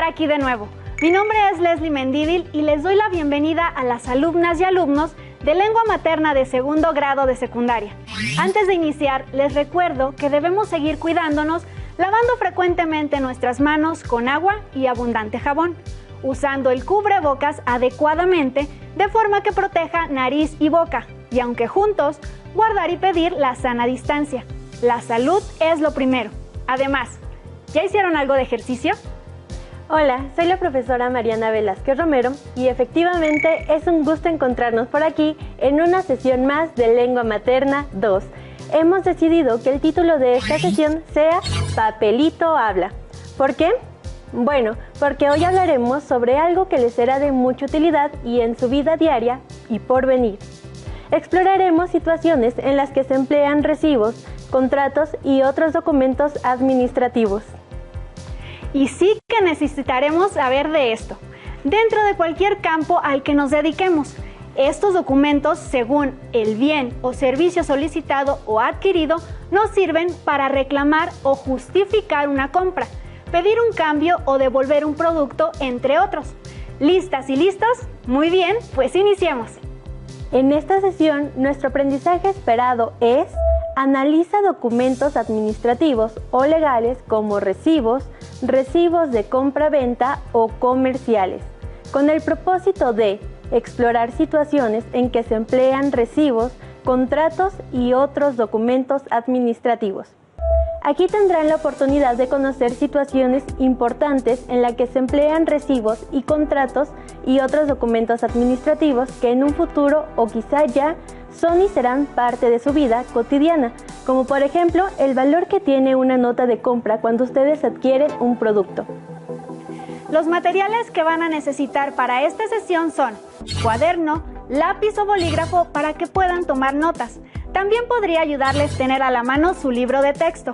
aquí de nuevo. Mi nombre es Leslie Mendívil y les doy la bienvenida a las alumnas y alumnos de lengua materna de segundo grado de secundaria. Antes de iniciar, les recuerdo que debemos seguir cuidándonos lavando frecuentemente nuestras manos con agua y abundante jabón, usando el cubrebocas adecuadamente de forma que proteja nariz y boca, y aunque juntos, guardar y pedir la sana distancia. La salud es lo primero. Además, ¿ya hicieron algo de ejercicio? Hola, soy la profesora Mariana Velázquez Romero y efectivamente es un gusto encontrarnos por aquí en una sesión más de Lengua Materna 2. Hemos decidido que el título de esta sesión sea Papelito Habla. ¿Por qué? Bueno, porque hoy hablaremos sobre algo que les será de mucha utilidad y en su vida diaria y por venir. Exploraremos situaciones en las que se emplean recibos, contratos y otros documentos administrativos. Y sí que necesitaremos saber de esto, dentro de cualquier campo al que nos dediquemos. Estos documentos, según el bien o servicio solicitado o adquirido, nos sirven para reclamar o justificar una compra, pedir un cambio o devolver un producto, entre otros. ¿Listas y listos? Muy bien, pues iniciemos. En esta sesión, nuestro aprendizaje esperado es: analiza documentos administrativos o legales como recibos, recibos de compra-venta o comerciales, con el propósito de explorar situaciones en que se emplean recibos, contratos y otros documentos administrativos. Aquí tendrán la oportunidad de conocer situaciones importantes en las que se emplean recibos y contratos y otros documentos administrativos que en un futuro o quizá ya son y serán parte de su vida cotidiana, como por ejemplo el valor que tiene una nota de compra cuando ustedes adquieren un producto. Los materiales que van a necesitar para esta sesión son cuaderno, lápiz o bolígrafo para que puedan tomar notas. También podría ayudarles tener a la mano su libro de texto.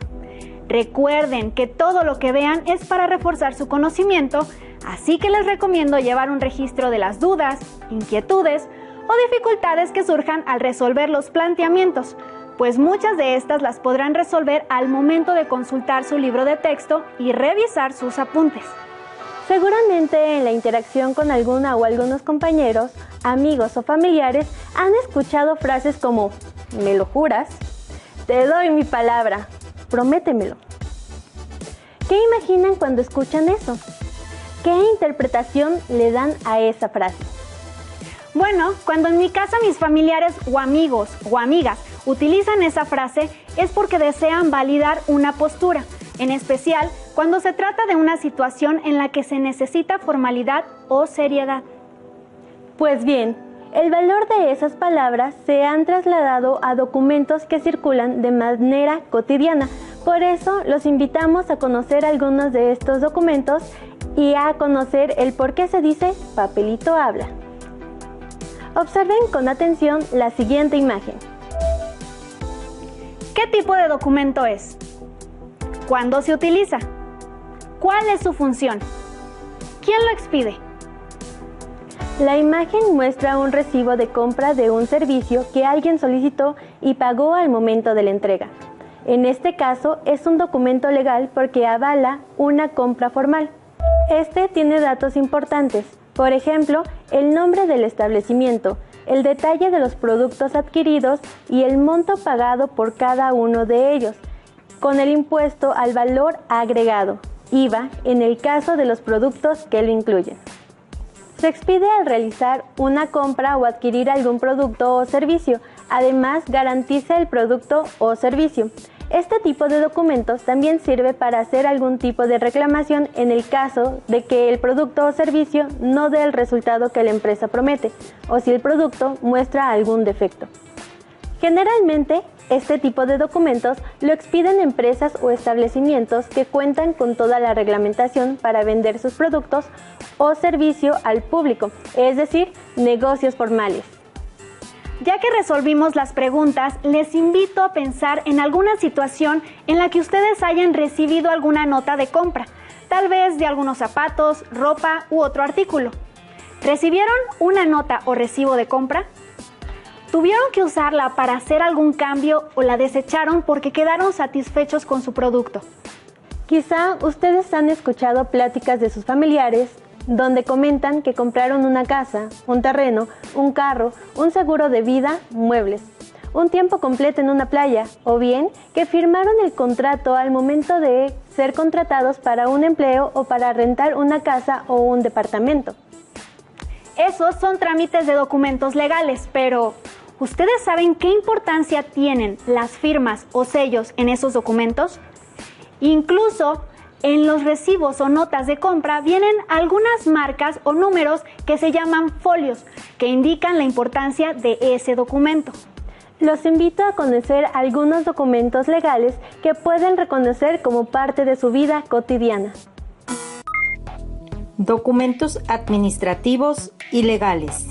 Recuerden que todo lo que vean es para reforzar su conocimiento, así que les recomiendo llevar un registro de las dudas, inquietudes o dificultades que surjan al resolver los planteamientos, pues muchas de estas las podrán resolver al momento de consultar su libro de texto y revisar sus apuntes. Seguramente en la interacción con alguna o algunos compañeros, amigos o familiares han escuchado frases como ¿me lo juras? Te doy mi palabra, prométemelo. ¿Qué imaginan cuando escuchan eso? ¿Qué interpretación le dan a esa frase? Bueno, cuando en mi casa mis familiares o amigos o amigas utilizan esa frase es porque desean validar una postura, en especial cuando se trata de una situación en la que se necesita formalidad o seriedad. Pues bien, el valor de esas palabras se han trasladado a documentos que circulan de manera cotidiana. Por eso los invitamos a conocer algunos de estos documentos y a conocer el por qué se dice papelito habla. Observen con atención la siguiente imagen. ¿Qué tipo de documento es? ¿Cuándo se utiliza? ¿Cuál es su función? ¿Quién lo expide? La imagen muestra un recibo de compra de un servicio que alguien solicitó y pagó al momento de la entrega. En este caso es un documento legal porque avala una compra formal. Este tiene datos importantes, por ejemplo, el nombre del establecimiento, el detalle de los productos adquiridos y el monto pagado por cada uno de ellos, con el impuesto al valor agregado, IVA, en el caso de los productos que lo incluyen. Se expide al realizar una compra o adquirir algún producto o servicio. Además, garantiza el producto o servicio. Este tipo de documentos también sirve para hacer algún tipo de reclamación en el caso de que el producto o servicio no dé el resultado que la empresa promete, o si el producto muestra algún defecto. Generalmente, este tipo de documentos lo expiden empresas o establecimientos que cuentan con toda la reglamentación para vender sus productos o servicio al público, es decir, negocios formales. Ya que resolvimos las preguntas, les invito a pensar en alguna situación en la que ustedes hayan recibido alguna nota de compra, tal vez de algunos zapatos, ropa u otro artículo. ¿Recibieron una nota o recibo de compra? ¿Tuvieron que usarla para hacer algún cambio o la desecharon porque quedaron satisfechos con su producto? Quizá ustedes han escuchado pláticas de sus familiares donde comentan que compraron una casa, un terreno, un carro, un seguro de vida, muebles, un tiempo completo en una playa, o bien que firmaron el contrato al momento de ser contratados para un empleo o para rentar una casa o un departamento. Esos son trámites de documentos legales, pero ¿ustedes saben qué importancia tienen las firmas o sellos en esos documentos? Incluso en los recibos o notas de compra vienen algunas marcas o números que se llaman folios, que indican la importancia de ese documento. Los invito a conocer algunos documentos legales que pueden reconocer como parte de su vida cotidiana. Documentos administrativos y legales.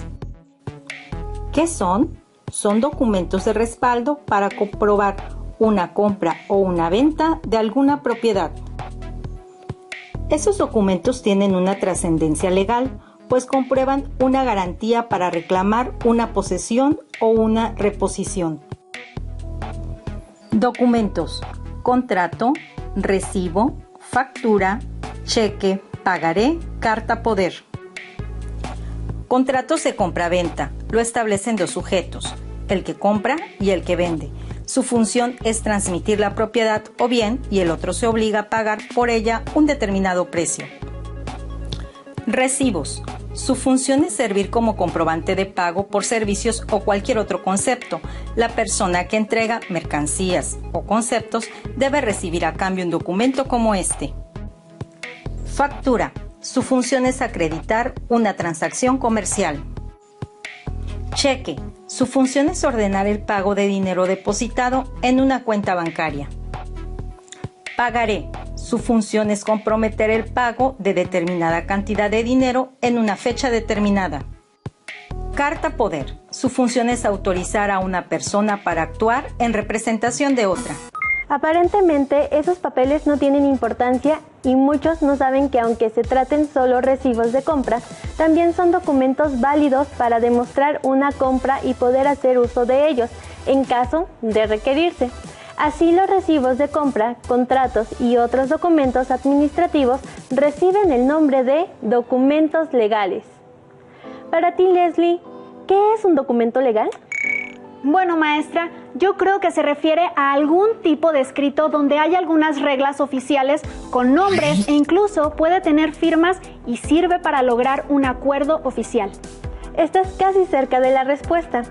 ¿Qué son? Son documentos de respaldo para comprobar una compra o una venta de alguna propiedad. Esos documentos tienen una trascendencia legal, pues comprueban una garantía para reclamar una posesión o una reposición. Documentos: contrato, recibo, factura, cheque, pagaré, carta poder. Contratos de compra-venta. Lo establecen dos sujetos, el que compra y el que vende. Su función es transmitir la propiedad o bien, y el otro se obliga a pagar por ella un determinado precio. Recibos. Su función es servir como comprobante de pago por servicios o cualquier otro concepto. La persona que entrega mercancías o conceptos debe recibir a cambio un documento como este. Factura. Su función es acreditar una transacción comercial. Cheque. Su función es ordenar el pago de dinero depositado en una cuenta bancaria. Pagaré. Su función es comprometer el pago de determinada cantidad de dinero en una fecha determinada. Carta poder. Su función es autorizar a una persona para actuar en representación de otra. Aparentemente, esos papeles no tienen importancia y muchos no saben que aunque se traten solo recibos de compra, también son documentos válidos para demostrar una compra y poder hacer uso de ellos, en caso de requerirse. Así, los recibos de compra, contratos y otros documentos administrativos reciben el nombre de documentos legales. Para ti, Leslie, ¿qué es un documento legal? Bueno, maestra, yo creo que se refiere a algún tipo de escrito donde hay algunas reglas oficiales con nombres e incluso puede tener firmas y sirve para lograr un acuerdo oficial. Estás casi cerca de la respuesta.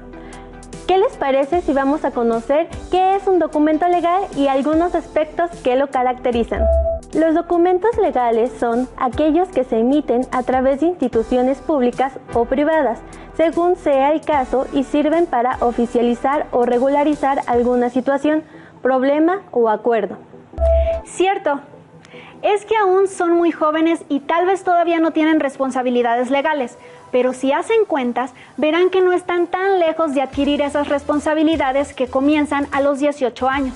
¿Qué les parece si vamos a conocer qué es un documento legal y algunos aspectos que lo caracterizan? Los documentos legales son aquellos que se emiten a través de instituciones públicas o privadas, según sea el caso, y sirven para oficializar o regularizar alguna situación, problema o acuerdo. Cierto. Es que aún son muy jóvenes y tal vez todavía no tienen responsabilidades legales, pero si hacen cuentas, verán que no están tan lejos de adquirir esas responsabilidades que comienzan a los 18 años.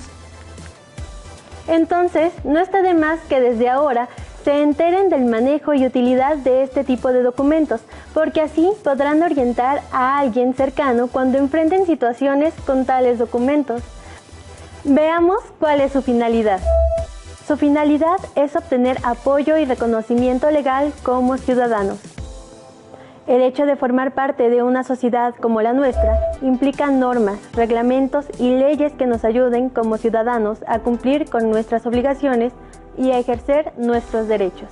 Entonces, no está de más que desde ahora se enteren del manejo y utilidad de este tipo de documentos, porque así podrán orientar a alguien cercano cuando enfrenten situaciones con tales documentos. Veamos cuál es su finalidad. Su finalidad es obtener apoyo y reconocimiento legal como ciudadanos. El hecho de formar parte de una sociedad como la nuestra implica normas, reglamentos y leyes que nos ayuden como ciudadanos a cumplir con nuestras obligaciones y a ejercer nuestros derechos.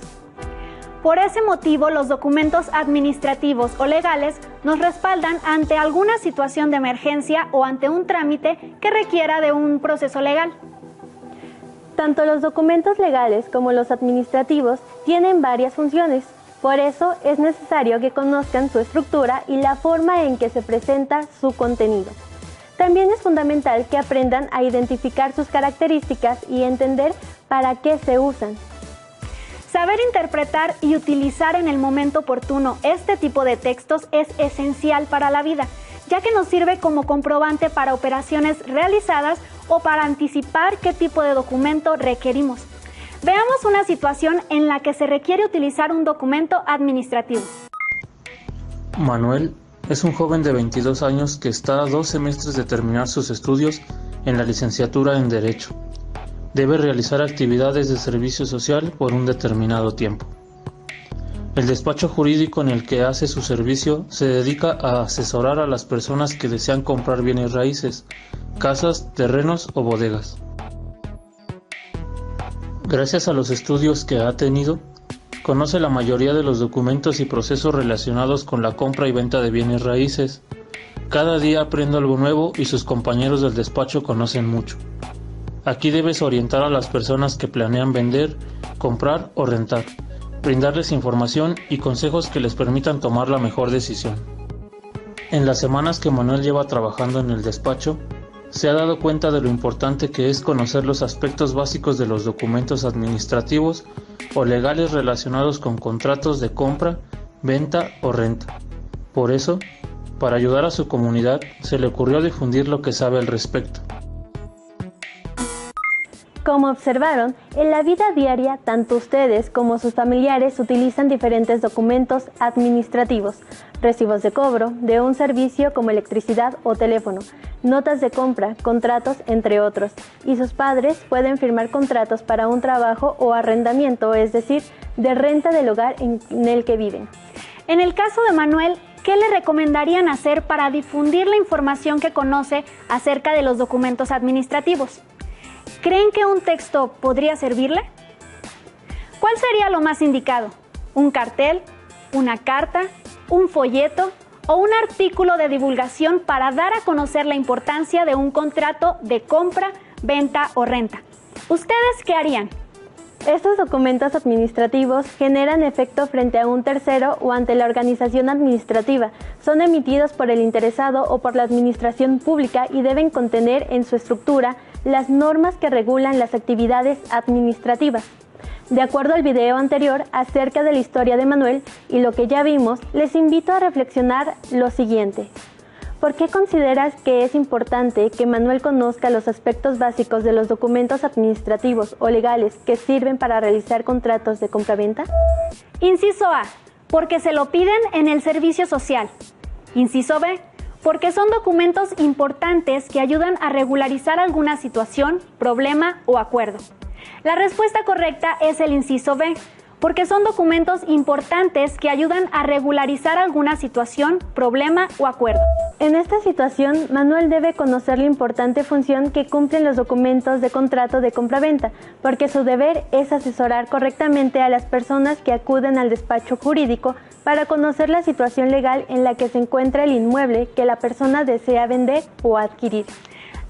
Por ese motivo, los documentos administrativos o legales nos respaldan ante alguna situación de emergencia o ante un trámite que requiera de un proceso legal. Tanto los documentos legales como los administrativos tienen varias funciones. Por eso es necesario que conozcan su estructura y la forma en que se presenta su contenido. También es fundamental que aprendan a identificar sus características y entender para qué se usan. Saber interpretar y utilizar en el momento oportuno este tipo de textos es esencial para la vida, ya que nos sirve como comprobante para operaciones realizadas o para anticipar qué tipo de documento requerimos. Veamos una situación en la que se requiere utilizar un documento administrativo. Manuel es un joven de 22 años que está a 2 semestres de terminar sus estudios en la licenciatura en Derecho. debe realizar actividades de servicio social por un determinado tiempo. El despacho jurídico en el que hace su servicio se dedica a asesorar a las personas que desean comprar bienes raíces, casas, terrenos o bodegas. Gracias a los estudios que ha tenido, conoce la mayoría de los documentos y procesos relacionados con la compra y venta de bienes raíces. Cada día aprende algo nuevo y sus compañeros del despacho conocen mucho. Aquí debes orientar a las personas que planean vender, comprar o rentar, brindarles información y consejos que les permitan tomar la mejor decisión. En las semanas que Manuel lleva trabajando en el despacho, se ha dado cuenta de lo importante que es conocer los aspectos básicos de los documentos administrativos o legales relacionados con contratos de compra, venta o renta. Por eso, para ayudar a su comunidad, se le ocurrió difundir lo que sabe al respecto. Como observaron, en la vida diaria, tanto ustedes como sus familiares utilizan diferentes documentos administrativos, recibos de cobro de un servicio como electricidad o teléfono, notas de compra, contratos, entre otros, y sus padres pueden firmar contratos para un trabajo o arrendamiento, es decir, de renta del hogar en el que viven. En el caso de Manuel, ¿qué le recomendarían hacer para difundir la información que conoce acerca de los documentos administrativos? ¿Creen que un texto podría servirle? ¿Cuál sería lo más indicado? ¿Un cartel, una carta, un folleto o un artículo de divulgación para dar a conocer la importancia de un contrato de compra, venta o renta? ¿Ustedes qué harían? Estos documentos administrativos generan efecto frente a un tercero o ante la organización administrativa. Son emitidos por el interesado o por la administración pública y deben contener en su estructura las normas que regulan las actividades administrativas. De acuerdo al video anterior acerca de la historia de Manuel y lo que ya vimos, les invito a reflexionar lo siguiente. ¿Por qué consideras que es importante que Manuel conozca los aspectos básicos de los documentos administrativos o legales que sirven para realizar contratos de compraventa? Inciso A, porque se lo piden en el servicio social. Inciso B, porque son documentos importantes que ayudan a regularizar alguna situación, problema o acuerdo. La respuesta correcta es el inciso B, porque son documentos importantes que ayudan a regularizar alguna situación, problema o acuerdo. En esta situación, Manuel debe conocer la importante función que cumplen los documentos de contrato de compraventa, porque su deber es asesorar correctamente a las personas que acuden al despacho jurídico para conocer la situación legal en la que se encuentra el inmueble que la persona desea vender o adquirir.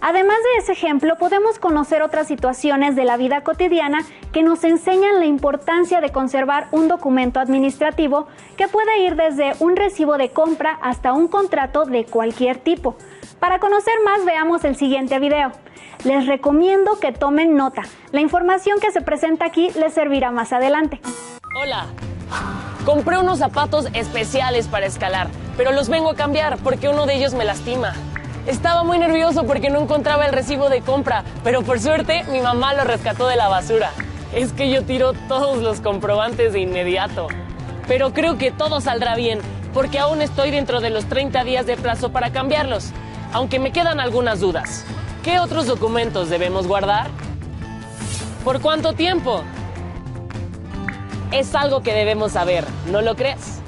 Además de ese ejemplo, podemos conocer otras situaciones de la vida cotidiana que nos enseñan la importancia de conservar un documento administrativo que puede ir desde un recibo de compra hasta un contrato de cualquier tipo. Para conocer más, veamos el siguiente video. Les recomiendo que tomen nota. La información que se presenta aquí les servirá más adelante. Hola. Compré unos zapatos especiales para escalar, pero los vengo a cambiar porque uno de ellos me lastima. Estaba muy nervioso porque no encontraba el recibo de compra, pero por suerte mi mamá lo rescató de la basura. Es que yo tiro todos los comprobantes de inmediato. Pero creo que todo saldrá bien, porque aún estoy dentro de los 30 días de plazo para cambiarlos, aunque me quedan algunas dudas. ¿Qué otros documentos debemos guardar? ¿Por cuánto tiempo? Es algo que debemos saber, ¿no lo crees?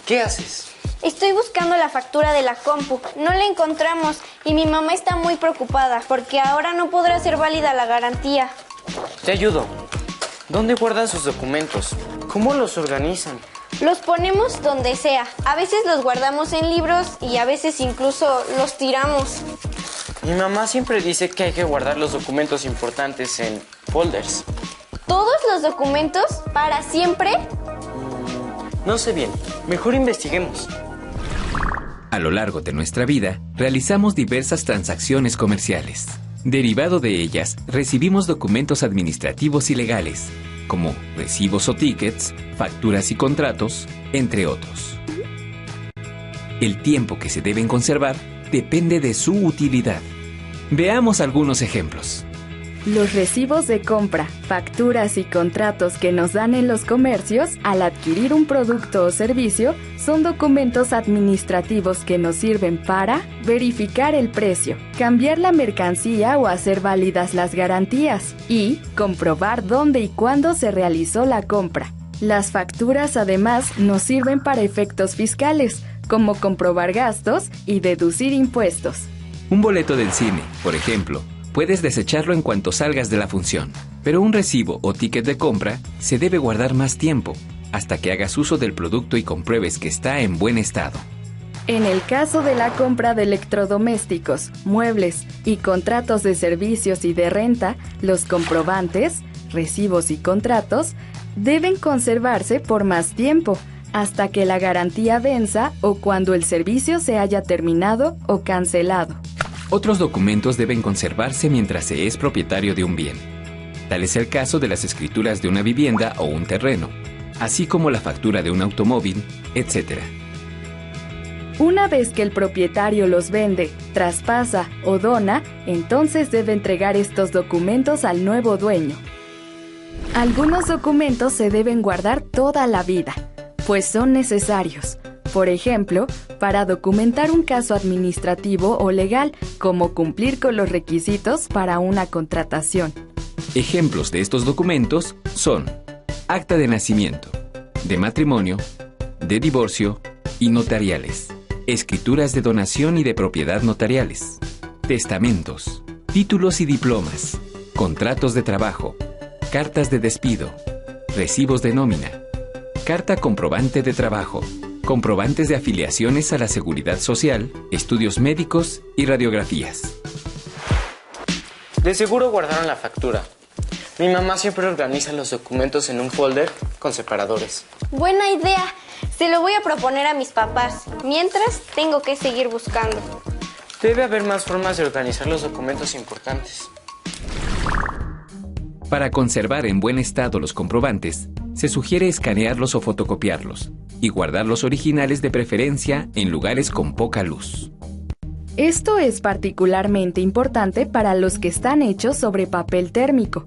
¿Qué haces? Estoy buscando la factura de la compu. No la encontramos y mi mamá está muy preocupada porque ahora no podrá ser válida la garantía. Te ayudo. ¿Dónde guardan sus documentos? ¿Cómo los organizan? Los ponemos donde sea. A veces los guardamos en libros y a veces incluso los tiramos. Mi mamá siempre dice que hay que guardar los documentos importantes en folders. ¿Todos los documentos? ¿Para siempre? No sé bien. Mejor investiguemos. A lo largo de nuestra vida, realizamos diversas transacciones comerciales. Derivado de ellas, recibimos documentos administrativos y legales, como recibos o tickets, facturas y contratos, entre otros. El tiempo que se deben conservar depende de su utilidad. Veamos algunos ejemplos. Los recibos de compra, facturas y contratos que nos dan en los comercios al adquirir un producto o servicio son documentos administrativos que nos sirven para verificar el precio, cambiar la mercancía o hacer válidas las garantías y comprobar dónde y cuándo se realizó la compra. Las facturas además nos sirven para efectos fiscales, como comprobar gastos y deducir impuestos. Un boleto del cine, por ejemplo, puedes desecharlo en cuanto salgas de la función, pero un recibo o ticket de compra se debe guardar más tiempo, hasta que hagas uso del producto y compruebes que está en buen estado. En el caso de la compra de electrodomésticos, muebles y contratos de servicios y de renta, los comprobantes, recibos y contratos deben conservarse por más tiempo, hasta que la garantía venza o cuando el servicio se haya terminado o cancelado. Otros documentos deben conservarse mientras se es propietario de un bien. Tal es el caso de las escrituras de una vivienda o un terreno, así como la factura de un automóvil, etc. Una vez que el propietario los vende, traspasa o dona, entonces debe entregar estos documentos al nuevo dueño. Algunos documentos se deben guardar toda la vida, pues son necesarios. Por ejemplo, para documentar un caso administrativo o legal, como cumplir con los requisitos para una contratación. Ejemplos de estos documentos son acta de nacimiento, de matrimonio, de divorcio y notariales, escrituras de donación y de propiedad notariales, testamentos, títulos y diplomas, contratos de trabajo, cartas de despido, recibos de nómina, carta comprobante de trabajo, comprobantes de afiliaciones a la Seguridad Social, estudios médicos y radiografías. De seguro guardaron la factura. Mi mamá siempre organiza los documentos en un folder con separadores. Buena idea. Se lo voy a proponer a mis papás. Mientras, tengo que seguir buscando. Debe haber más formas de organizar los documentos importantes. Para conservar en buen estado los comprobantes, se sugiere escanearlos o fotocopiarlos y guardar los originales de preferencia en lugares con poca luz. Esto es particularmente importante para los que están hechos sobre papel térmico,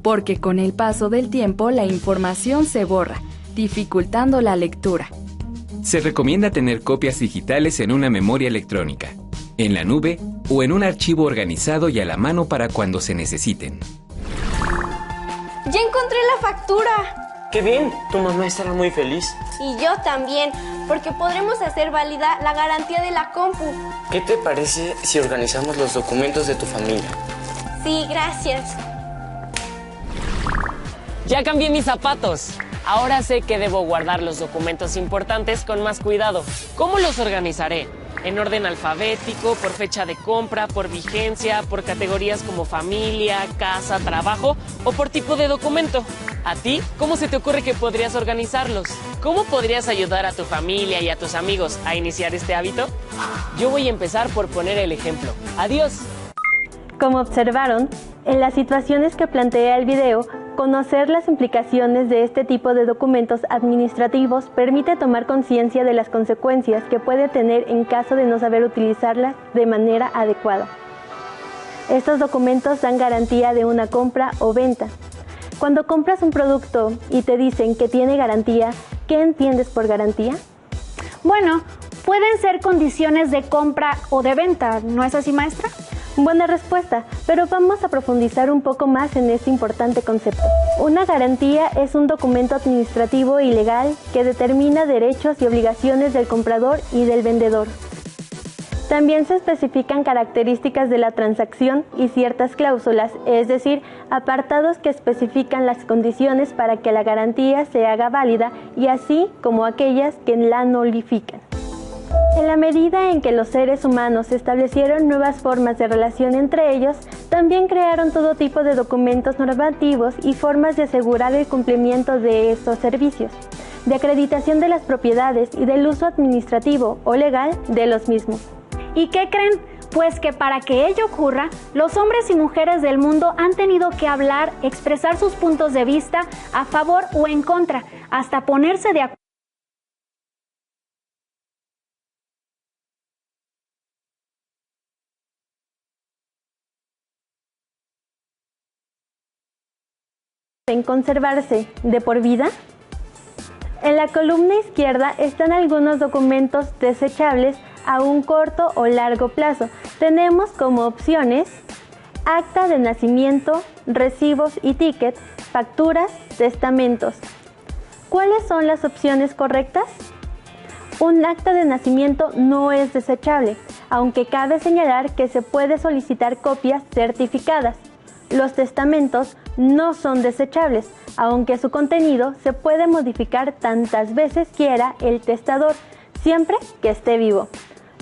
porque con el paso del tiempo la información se borra, dificultando la lectura. Se recomienda tener copias digitales en una memoria electrónica, en la nube o en un archivo organizado y a la mano para cuando se necesiten. ¡Ya encontré la factura! ¡Qué bien! Tu mamá estará muy feliz. Y yo también, porque podremos hacer válida la garantía de la compu. ¿Qué te parece si organizamos los documentos de tu familia? Sí, gracias. Ya cambié mis zapatos. Ahora sé que debo guardar los documentos importantes con más cuidado. ¿Cómo los organizaré? ¿En orden alfabético, por fecha de compra, por vigencia, por categorías como familia, casa, trabajo o por tipo de documento? ¿A ti? ¿Cómo se te ocurre que podrías organizarlos? ¿Cómo podrías ayudar a tu familia y a tus amigos a iniciar este hábito? Yo voy a empezar por poner el ejemplo. ¡Adiós! Como observaron, en las situaciones que plantea el video, conocer las implicaciones de este tipo de documentos administrativos permite tomar conciencia de las consecuencias que puede tener en caso de no saber utilizarlas de manera adecuada. Estos documentos dan garantía de una compra o venta. Cuando compras un producto y te dicen que tiene garantía, ¿qué entiendes por garantía? Bueno, pueden ser condiciones de compra o de venta, ¿no es así, maestra? Buena respuesta, pero vamos a profundizar un poco más en este importante concepto. Una garantía es un documento administrativo y legal que determina derechos y obligaciones del comprador y del vendedor. También se especifican características de la transacción y ciertas cláusulas, es decir, apartados que especifican las condiciones para que la garantía se haga válida y así como aquellas que la nulifican. En la medida en que los seres humanos establecieron nuevas formas de relación entre ellos, también crearon todo tipo de documentos normativos y formas de asegurar el cumplimiento de estos servicios, de acreditación de las propiedades y del uso administrativo o legal de los mismos. ¿Y qué creen? Pues que para que ello ocurra, los hombres y mujeres del mundo han tenido que hablar, expresar sus puntos de vista a favor o en contra, hasta ponerse de acuerdo. ¿deben conservarse de por vida? En la columna izquierda están algunos documentos desechables a un corto o largo plazo. Tenemos como opciones acta de nacimiento, recibos y tickets, facturas, testamentos. ¿Cuáles son las opciones correctas? Un acta de nacimiento no es desechable, aunque cabe señalar que se puede solicitar copias certificadas. Los testamentos no son desechables, aunque su contenido se puede modificar tantas veces quiera el testador, siempre que esté vivo.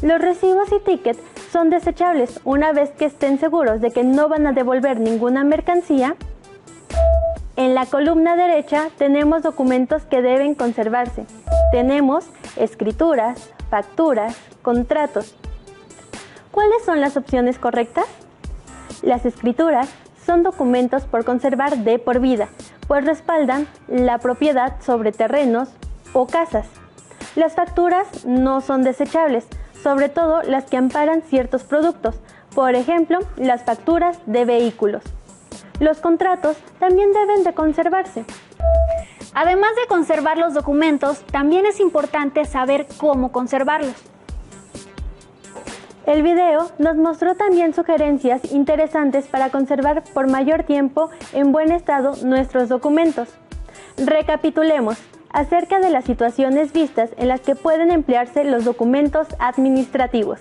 Los recibos y tickets son desechables una vez que estén seguros de que no van a devolver ninguna mercancía. En la columna derecha tenemos documentos que deben conservarse. Tenemos escrituras, facturas, contratos. ¿Cuáles son las opciones correctas? Las escrituras son documentos por conservar de por vida, pues respaldan la propiedad sobre terrenos o casas. Las facturas no son desechables, sobre todo las que amparan ciertos productos, por ejemplo, las facturas de vehículos. Los contratos también deben de conservarse. Además de conservar los documentos, también es importante saber cómo conservarlos. El video nos mostró también sugerencias interesantes para conservar por mayor tiempo en buen estado nuestros documentos. Recapitulemos acerca de las situaciones vistas en las que pueden emplearse los documentos administrativos.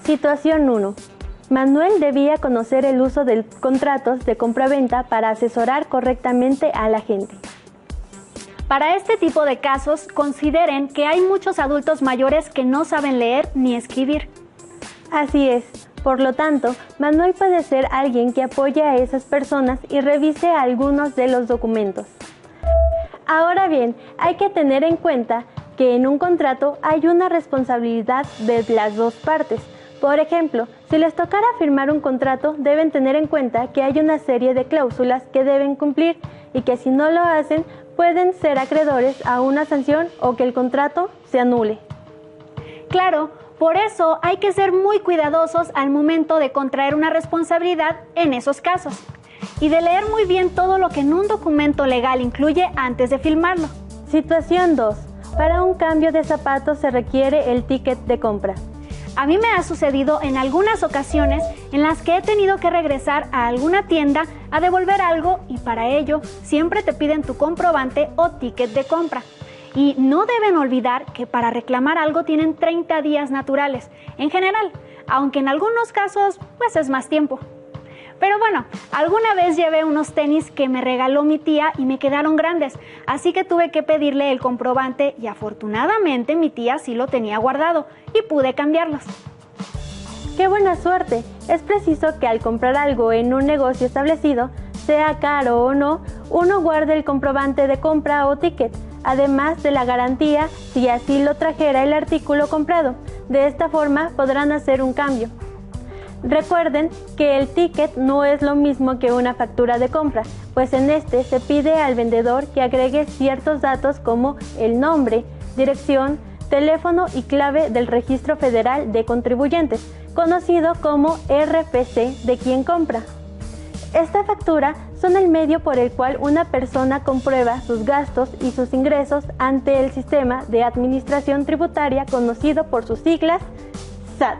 Situación 1. Manuel debía conocer el uso de contratos de compraventa para asesorar correctamente a la gente. Para este tipo de casos, consideren que hay muchos adultos mayores que no saben leer ni escribir. Así es. Por lo tanto, Manuel puede ser alguien que apoye a esas personas y revise algunos de los documentos. Ahora bien, hay que tener en cuenta que en un contrato hay una responsabilidad de las dos partes. Por ejemplo, si les tocara firmar un contrato, deben tener en cuenta que hay una serie de cláusulas que deben cumplir y que si no lo hacen, pueden ser acreedores a una sanción o que el contrato se anule. Claro, por eso hay que ser muy cuidadosos al momento de contraer una responsabilidad en esos casos y de leer muy bien todo lo que en un documento legal incluye antes de firmarlo. Situación 2. Para un cambio de zapatos se requiere el ticket de compra. A mí me ha sucedido en algunas ocasiones en las que he tenido que regresar a alguna tienda a devolver algo y para ello siempre te piden tu comprobante o ticket de compra. Y no deben olvidar que para reclamar algo tienen 30 días naturales, en general, aunque en algunos casos pues es más tiempo. Pero bueno, alguna vez llevé unos tenis que me regaló mi tía y me quedaron grandes, así que tuve que pedirle el comprobante y afortunadamente mi tía sí lo tenía guardado y pude cambiarlos. ¡Qué buena suerte! Es preciso que al comprar algo en un negocio establecido, sea caro o no, uno guarde el comprobante de compra o ticket, además de la garantía si así lo trajera el artículo comprado. De esta forma podrán hacer un cambio. Recuerden que el ticket no es lo mismo que una factura de compra, pues en este se pide al vendedor que agregue ciertos datos como el nombre, dirección, teléfono y clave del Registro Federal de Contribuyentes, conocido como RFC de quien compra. Esta factura son el medio por el cual una persona comprueba sus gastos y sus ingresos ante el sistema de administración tributaria conocido por sus siglas SAT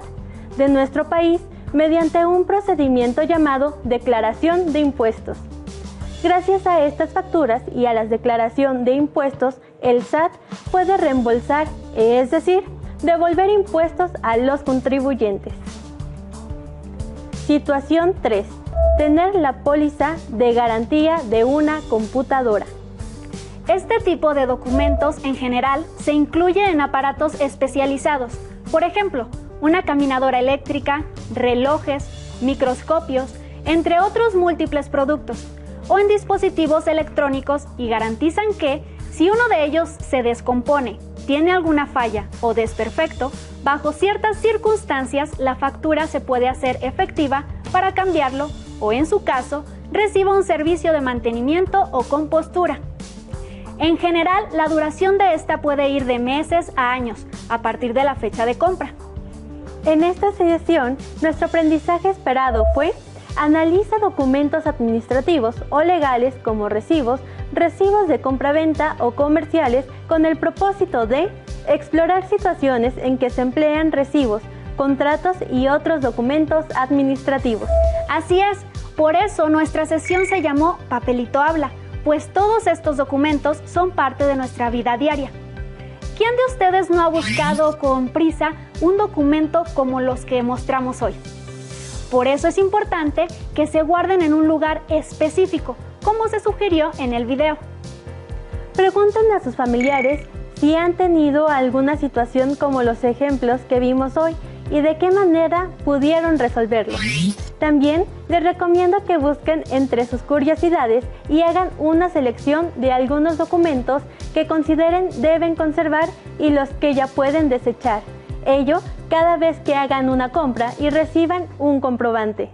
de nuestro país, mediante un procedimiento llamado declaración de impuestos. Gracias a estas facturas y a la declaración de impuestos, el SAT puede reembolsar, es decir, devolver impuestos a los contribuyentes. Situación 3. Tener la póliza de garantía de una computadora. Este tipo de documentos en general se incluye en aparatos especializados, por ejemplo, una caminadora eléctrica, relojes, microscopios, entre otros múltiples productos, o en dispositivos electrónicos y garantizan que, si uno de ellos se descompone, tiene alguna falla o desperfecto, bajo ciertas circunstancias la factura se puede hacer efectiva para cambiarlo o, en su caso, reciba un servicio de mantenimiento o compostura. En general, la duración de esta puede ir de meses a años, a partir de la fecha de compra. En esta sesión, nuestro aprendizaje esperado fue Analiza documentos administrativos o legales como recibos, recibos de compra-venta o comerciales con el propósito de explorar situaciones en que se emplean recibos, contratos y otros documentos administrativos. Así es, por eso nuestra sesión se llamó Papelito Habla, pues todos estos documentos son parte de nuestra vida diaria. ¿Quién de ustedes no ha buscado con prisa un documento como los que mostramos hoy? Por eso es importante que se guarden en un lugar específico, como se sugirió en el video. Pregunten a sus familiares si han tenido alguna situación como los ejemplos que vimos hoy y de qué manera pudieron resolverlo. También les recomiendo que busquen entre sus curiosidades y hagan una selección de algunos documentos que consideren deben conservar y los que ya pueden desechar. Ello cada vez que hagan una compra y reciban un comprobante.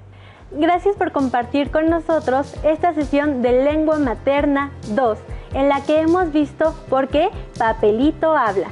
Gracias por compartir con nosotros esta sesión de Lengua Materna 2, en la que hemos visto por qué Papelito Habla.